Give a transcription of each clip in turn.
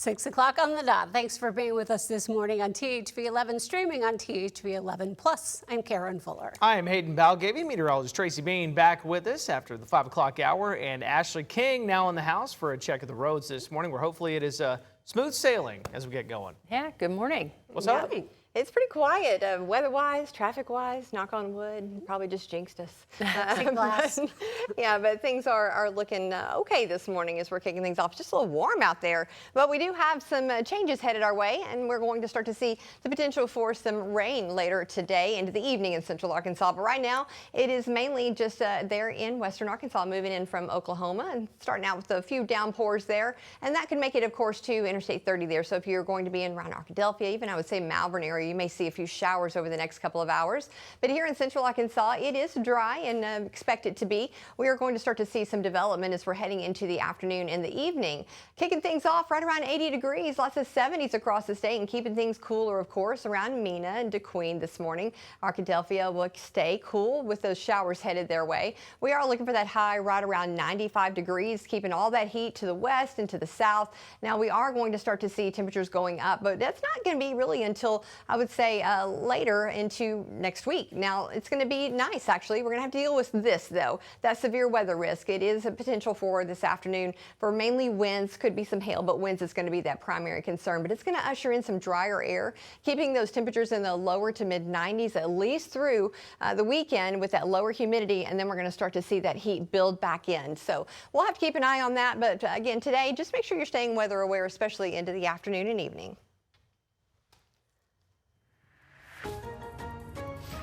6 o'clock on the dot. Thanks for being with us this morning on THV 11, streaming on THV 11 Plus. I'm Karen Fuller. I am Hayden Balgavy. Meteorologist Tracy Bean back with us after the 5 o'clock hour, and Ashley King now in the house for a check of the roads this morning, where hopefully it is smooth sailing as we get going. Yeah, good morning. What's up? It's pretty quiet, weather-wise, traffic-wise, knock on wood, probably just jinxed us. But things are looking okay this morning as we're kicking things off. Just a little warm out there, but we do have some changes headed our way, and we're going to start to see the potential for some rain later today into the evening in central Arkansas. But right now, it is mainly just there in western Arkansas, moving in from Oklahoma and starting out with a few downpours there, and that could make it, of course, to Interstate 30 there. So if you're going to be in around Arkadelphia, even I would say Malvern area, you may see a few showers over the next couple of hours. But here in central Arkansas, it is dry and expect it to be. We are going to start to see some development as we're heading into the afternoon and the evening. Kicking things off right around 80 degrees, lots of 70s across the state, and keeping things cooler, of course, around Mena and DeQueen this morning. Arkadelphia will stay cool with those showers headed their way. We are looking for that high right around 95 degrees, keeping all that heat to the west and to the south. Now we are going to start to see temperatures going up, but that's not going to be really until I would say later into next week. Now it's going to be nice, actually. We're going to have to deal with this, though, that severe weather risk. It is a potential for this afternoon for mainly winds, could be some hail, but winds is going to be that primary concern. But it's going to usher in some drier air, keeping those temperatures in the lower to mid 90s at least through the weekend with that lower humidity, and then we're going to start to see that heat build back in. So we'll have to keep an eye on that. But again, today, just make sure you're staying weather aware, especially into the afternoon and evening.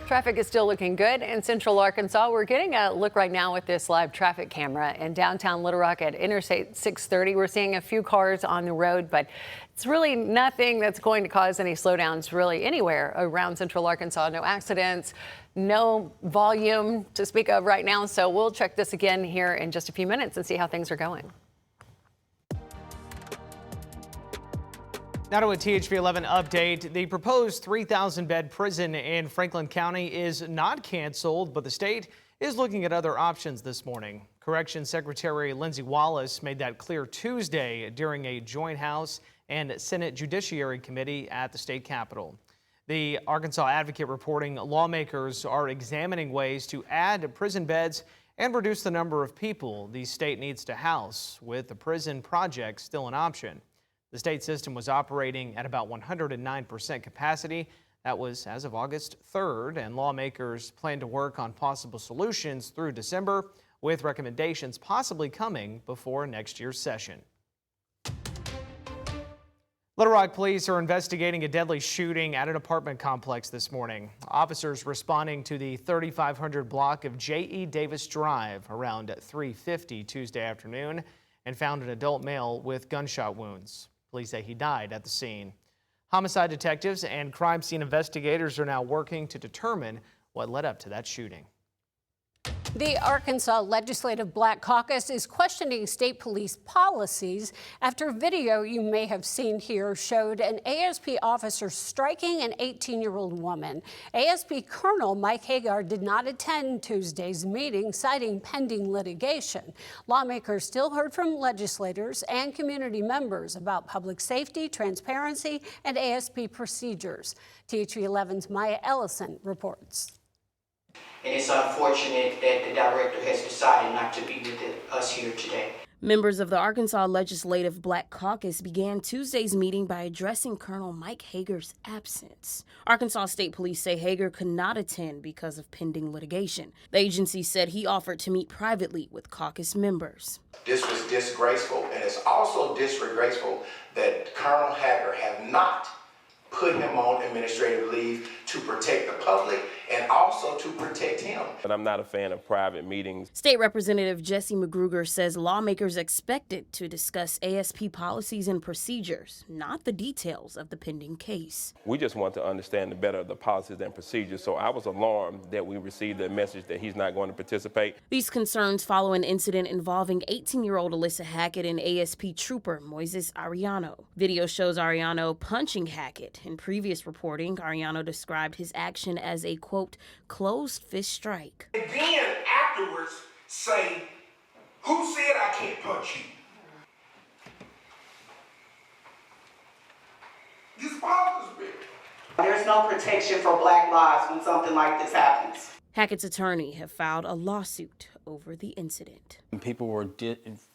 Traffic is still looking good in central Arkansas. We're getting a look right now with this live traffic camera in downtown Little Rock at Interstate 630. We're seeing a few cars on the road, but it's really nothing that's going to cause any slowdowns really anywhere around central Arkansas. No accidents, no volume to speak of right now. So we'll check this again here in just a few minutes and see how things are going. Now to a THV 11 update. The proposed 3,000-bed prison in Franklin County is not canceled, but the state is looking at other options this morning. Corrections Secretary Lindsey Wallace made that clear Tuesday during a joint House and Senate Judiciary Committee at the state capitol. The Arkansas Advocate reporting lawmakers are examining ways to add prison beds and reduce the number of people the state needs to house, with the prison project still an option. The state system was operating at about 109% capacity. That was as of August 3rd, and lawmakers plan to work on possible solutions through December, with recommendations possibly coming before next year's session. Little Rock police are investigating a deadly shooting at an apartment complex this morning. Officers responding to the 3500 block of J.E. Davis Drive around 3:50 Tuesday afternoon and found an adult male with gunshot wounds. Police say he died at the scene. Homicide detectives and crime scene investigators are now working to determine what led up to that shooting. The Arkansas Legislative Black Caucus is questioning state police policies after video you may have seen here showed an ASP officer striking an 18-year-old woman. ASP Colonel Mike Hagar did not attend Tuesday's meeting, citing pending litigation. Lawmakers still heard from legislators and community members about public safety, transparency, and ASP procedures. THV 11's Maya Ellison reports. And it's unfortunate that the director has decided not to be with us here today. Members of the Arkansas Legislative Black Caucus began Tuesday's meeting by addressing Colonel Mike Hagar's absence. Arkansas State Police say Hagar could not attend because of pending litigation. The agency said he offered to meet privately with caucus members. This was disgraceful, and it's also disgraceful that Colonel Hagar have not put him on administrative leave to protect the public and also to protect him. But I'm not a fan of private meetings. State Representative Jesse McGruger says lawmakers expected to discuss ASP policies and procedures, not the details of the pending case. We just want to understand the better of the policies and procedures, so I was alarmed that we received a message that he's not going to participate. These concerns follow an incident involving 18-year-old Alyssa Hackett and ASP trooper Moises Ariano. Video shows Ariano punching Hackett. In previous reporting, Ariano described his action as a, quote, closed fist strike. And then afterwards say, who said I can't punch you? This bothers me. There's no protection for Black lives when something like this happens. Hackett's attorney have filed a lawsuit over the incident. People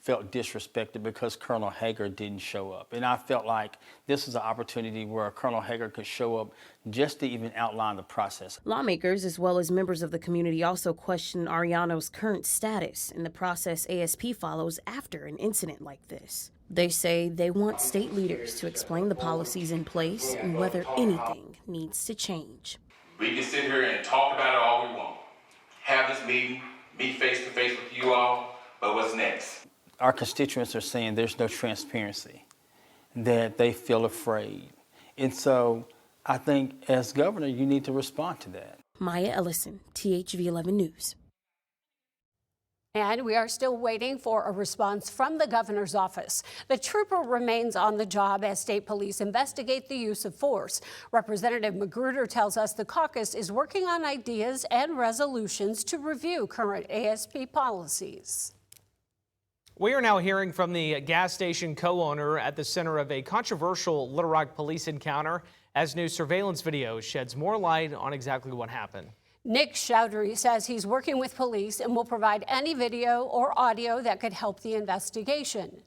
felt disrespected because Colonel Hager didn't show up. And I felt like this is an opportunity where Colonel Hager could show up just to even outline the process. Lawmakers, as well as members of the community, also question Ariano's current status in the process ASP follows after an incident like this. They say they want state leaders to explain the policies in place and whether anything needs to change. We can sit here and talk about it all we want. Have this meeting, meet face to face with you all, but what's next? Our constituents are saying there's no transparency, that they feel afraid. And so I think as governor, you need to respond to that. Maya Ellison, THV 11 News. And we are still waiting for a response from the governor's office. The trooper remains on the job as state police investigate the use of force. Representative Magruder tells us the caucus is working on ideas and resolutions to review current ASP policies. We are now hearing from the gas station co-owner at the center of a controversial Little Rock police encounter as new surveillance video sheds more light on exactly what happened. Nick Chowdhury says he's working with police and will provide any video or audio that could help the investigation.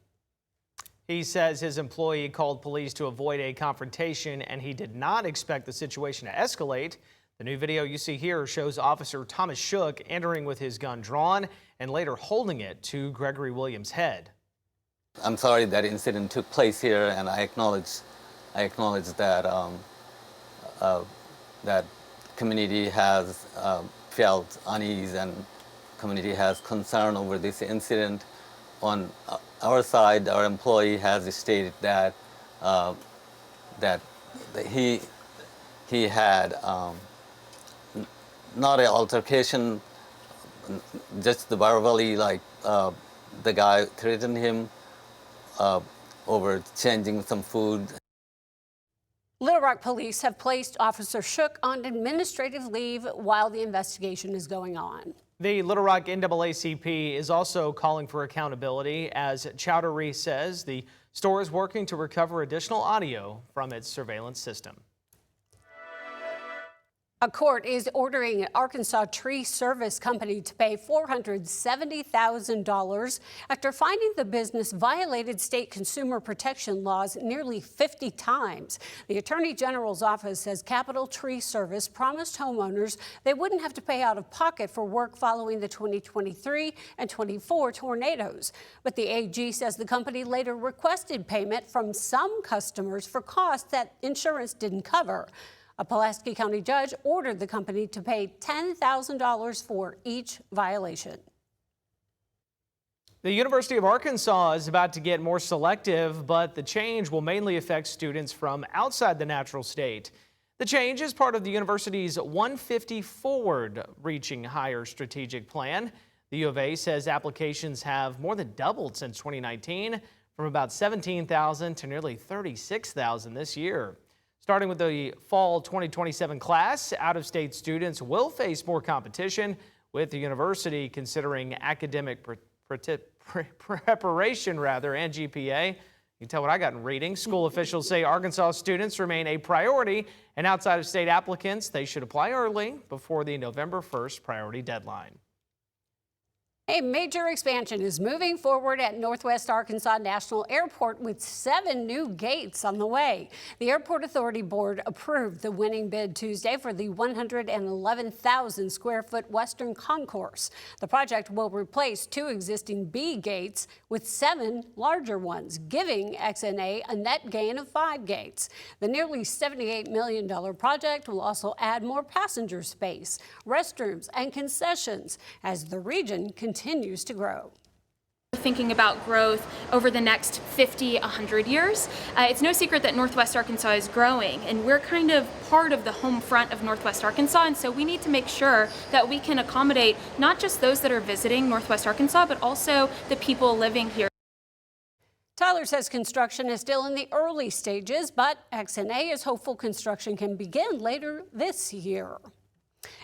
He says his employee called police to avoid a confrontation and he did not expect the situation to escalate. The new video you see here shows Officer Thomas Shook entering with his gun drawn and later holding it to Gregory Williams' head. I'm sorry that incident took place here, and I acknowledge that that community has felt unease and community has concern over this incident. On our side, our employee has stated that that he had not an altercation, just the verbally, like the guy threatened him over changing some food. Little Rock police have placed Officer Shook on administrative leave while the investigation is going on. The Little Rock NAACP is also calling for accountability, as Chowdhury says the store is working to recover additional audio from its surveillance system. A court is ordering an Arkansas tree service company to pay $470,000 after finding the business violated state consumer protection laws nearly 50 times. The Attorney General's office says Capital Tree Service promised homeowners they wouldn't have to pay out of pocket for work following the 2023 and 24 tornadoes. But the AG says the company later requested payment from some customers for costs that insurance didn't cover. A Pulaski County judge ordered the company to pay $10,000 for each violation. The University of Arkansas is about to get more selective, but the change will mainly affect students from outside the natural state. The change is part of the university's 150 Forward Reaching Higher strategic plan. The U of A says applications have more than doubled since 2019, from about 17,000 to nearly 36,000 this year. Starting with the fall 2027 class, out-of-state students will face more competition, with the university considering academic preparation and GPA. You can tell what I got in reading. School officials say Arkansas students remain a priority, and outside of state applicants, they should apply early before the November 1st priority deadline. A major expansion is moving forward at Northwest Arkansas National Airport with 7 new gates on the way. The Airport Authority Board approved the winning bid Tuesday for the 111,000 square foot Western Concourse. The project will replace 2 existing B gates with 7 larger ones, giving XNA a net gain of 5 gates. The nearly $78 million project will also add more passenger space, restrooms, and concessions as the region continues to grow. Thinking about growth over the next 50, 100 years. It's no secret that Northwest Arkansas is growing, and we're kind of part of the home front of Northwest Arkansas, and so we need to make sure that we can accommodate not just those that are visiting Northwest Arkansas, but also the people living here. Tyler says construction is still in the early stages, but XNA is hopeful construction can begin later this year.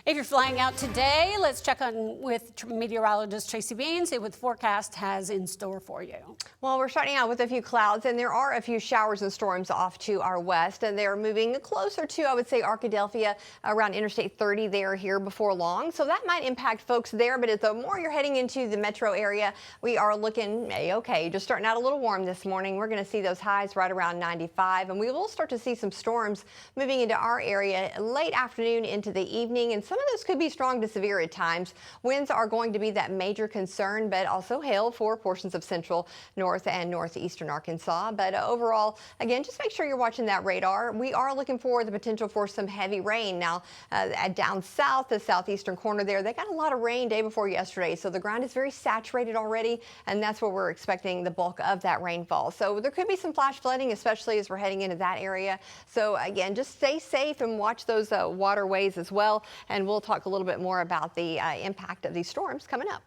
If you're flying out today, let's check on with meteorologist Tracy Beans, see what the forecast has in store for you. Well, we're starting out with a few clouds, and there are a few showers and storms off to our west, and they're moving closer to, I would say, Arkadelphia around Interstate 30 there here before long. So that might impact folks there, but the more you're heading into the metro area, we are looking okay. Just starting out a little warm this morning. We're going to see those highs right around 95, and we will start to see some storms moving into our area late afternoon into the evening, and some of those could be strong to severe at times. Winds are going to be that major concern, but also hail for portions of central, north, and northeastern Arkansas. But overall, again, just make sure you're watching that radar. We are looking for the potential for some heavy rain. Now, down south, the southeastern corner there, they got a lot of rain day before yesterday, so the ground is very saturated already, and that's where we're expecting the bulk of that rainfall. So there could be some flash flooding, especially as we're heading into that area. So again, just stay safe and watch those waterways as well, and we'll talk a little bit more about the impact of these storms coming up.